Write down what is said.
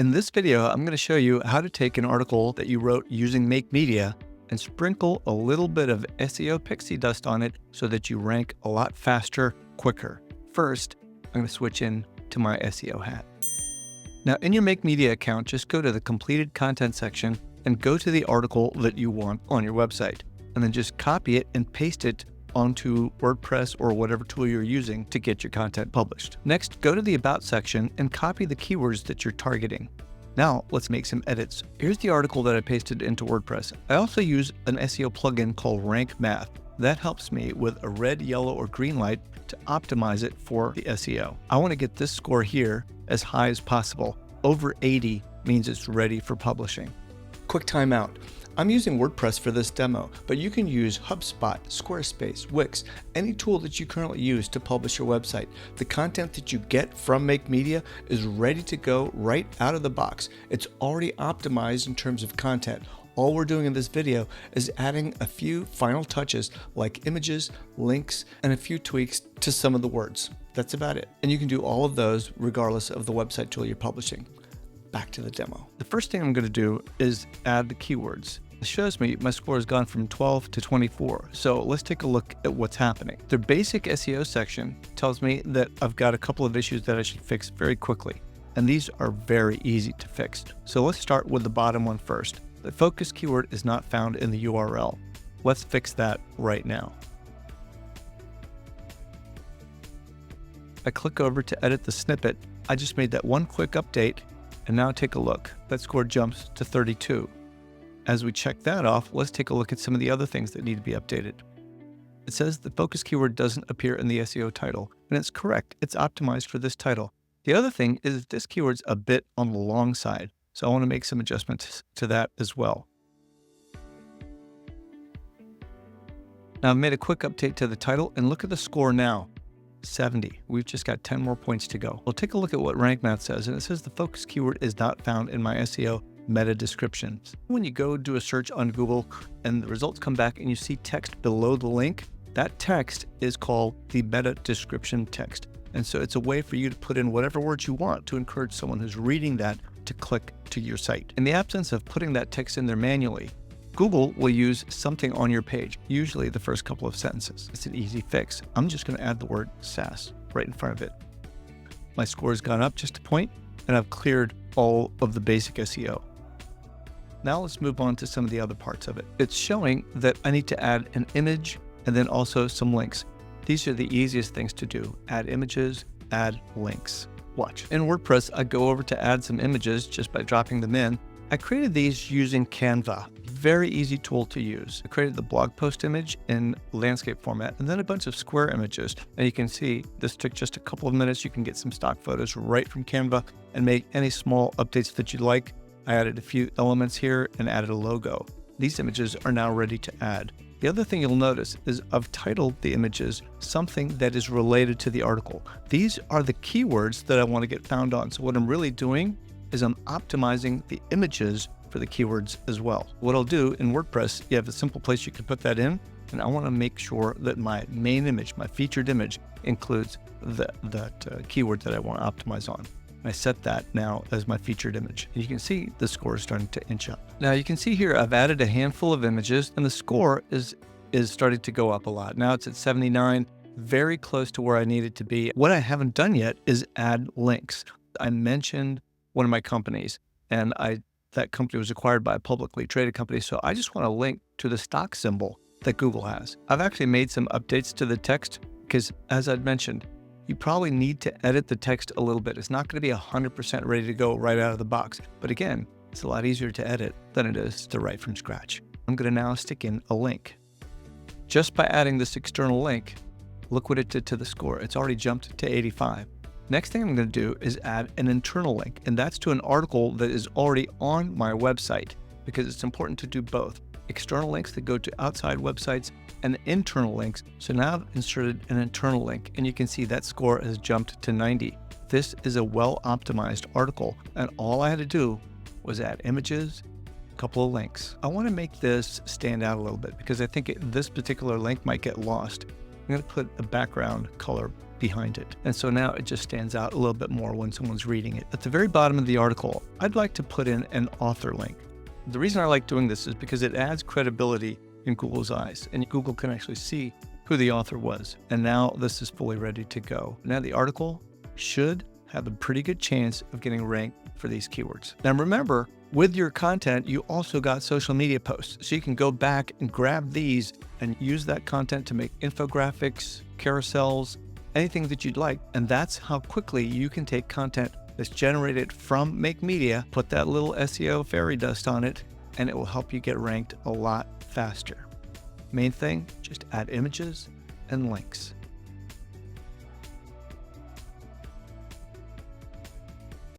In this video, I'm going to show you how to take an article that you wrote using MakeMedia and sprinkle a little bit of SEO pixie dust on it so that you rank a lot faster, quicker. First, I'm going to switch in to my SEO hat. Now in your MakeMedia account, just go to the completed content section and go to the article that you want on your website, and then just copy it and paste it onto WordPress or whatever tool you're using to get your content published. Next, go to the About section and copy the keywords that you're targeting. Now, let's make some edits. Here's the article that I pasted into WordPress. I also use an SEO plugin called Rank Math. That helps me with a red, yellow, or green light to optimize it for the SEO. I want to get this score here as high as possible. Over 80 means it's ready for publishing. Quick timeout. I'm using WordPress for this demo, but you can use HubSpot, Squarespace, Wix, any tool that you currently use to publish your website. The content that you get from MakeMedia is ready to go right out of the box. It's already optimized in terms of content. All we're doing in this video is adding a few final touches like images, links, and a few tweaks to some of the words. That's about it. And you can do all of those regardless of the website tool you're publishing. Back to the demo. The first thing I'm going to do is add the keywords. It shows me my score has gone from 12 to 24. So let's take a look at what's happening. The basic SEO section tells me that I've got a couple of issues that I should fix very quickly. And these are very easy to fix. So let's start with the bottom one first. The focus keyword is not found in the URL. Let's fix that right now. I click over to edit the snippet. I just made that one quick update. And now take a look. That score jumps to 32. As we check that off, let's take a look at some of the other things that need to be updated. It says the focus keyword doesn't appear in the SEO title, and it's correct. It's optimized for this title. The other thing is this keyword's a bit on the long side, so I want to make some adjustments to that as well. Now I've made a quick update to the title, and look at the score now. 70. We've just got 10 more points to go. We'll take a look at what Rank Math says, and it says the focus keyword is not found in my SEO meta descriptions. When you go do a search on Google and the results come back and you see text below the link, that text is called the meta description text. And so it's a way for you to put in whatever words you want to encourage someone who's reading that to click to your site. In the absence of putting that text in there manually, Google will use something on your page, usually the first couple of sentences. It's an easy fix. I'm just going to add the word SaaS right in front of it. My score has gone up just a point, and I've cleared all of the basic SEO. Now let's move on to some of the other parts of it. It's showing that I need to add an image and then also some links. These are the easiest things to do. Add images, add links. Watch. In WordPress, I go over to add some images just by dropping them in. I created these using Canva. Very easy tool to use. I created the blog post image in landscape format and then a bunch of square images. And you can see this took just a couple of minutes. You can get some stock photos right from Canva and make any small updates that you'd like. I added a few elements here and added a logo. These images are now ready to add. The other thing you'll notice is I've titled the images something that is related to the article. These are the keywords that I want to get found on. So what I'm really doing is I'm optimizing the images for the keywords as well. What I'll do in WordPress, you have a simple place you can put that in, and I want to make sure that my main image, my featured image, includes that keyword that I want to optimize on. I set that now as my featured image. And you can see the score is starting to inch up. Now you can see here I've added a handful of images, and the score is starting to go up a lot. Now it's at 79, very close to where I need it to be. What I haven't done yet is add links. I mentioned one of my companies, and that company was acquired by a publicly traded company. So I just want to link to the stock symbol that Google has. I've actually made some updates to the text because, as I'd mentioned, you probably need to edit the text a little bit. It's not going to be 100% ready to go right out of the box. But again, it's a lot easier to edit than it is to write from scratch. I'm going to now stick in a link. Just by adding this external link, look what it did to the score. It's already jumped to 85. Next thing I'm going to do is add an internal link, and that's to an article that is already on my website, because it's important to do both. External links that go to outside websites and internal links. So now I've inserted an internal link, and you can see that score has jumped to 90. This is a well-optimized article, and all I had to do was add images, a couple of links. I want to make this stand out a little bit because I think this particular link might get lost. I'm going to put a background color behind it. And so now it just stands out a little bit more when someone's reading it. At the very bottom of the article, I'd like to put in an author link. The reason I like doing this is because it adds credibility in Google's eyes, and Google can actually see who the author was. And now this is fully ready to go. Now the article should have a pretty good chance of getting ranked for these keywords. Now remember, with your content, you also got social media posts. So you can go back and grab these and use that content to make infographics, carousels, anything that you'd like. And that's how quickly you can take content that's generated from MakeMedia, put that little SEO fairy dust on it, and it will help you get ranked a lot faster. Main thing, just add images and links.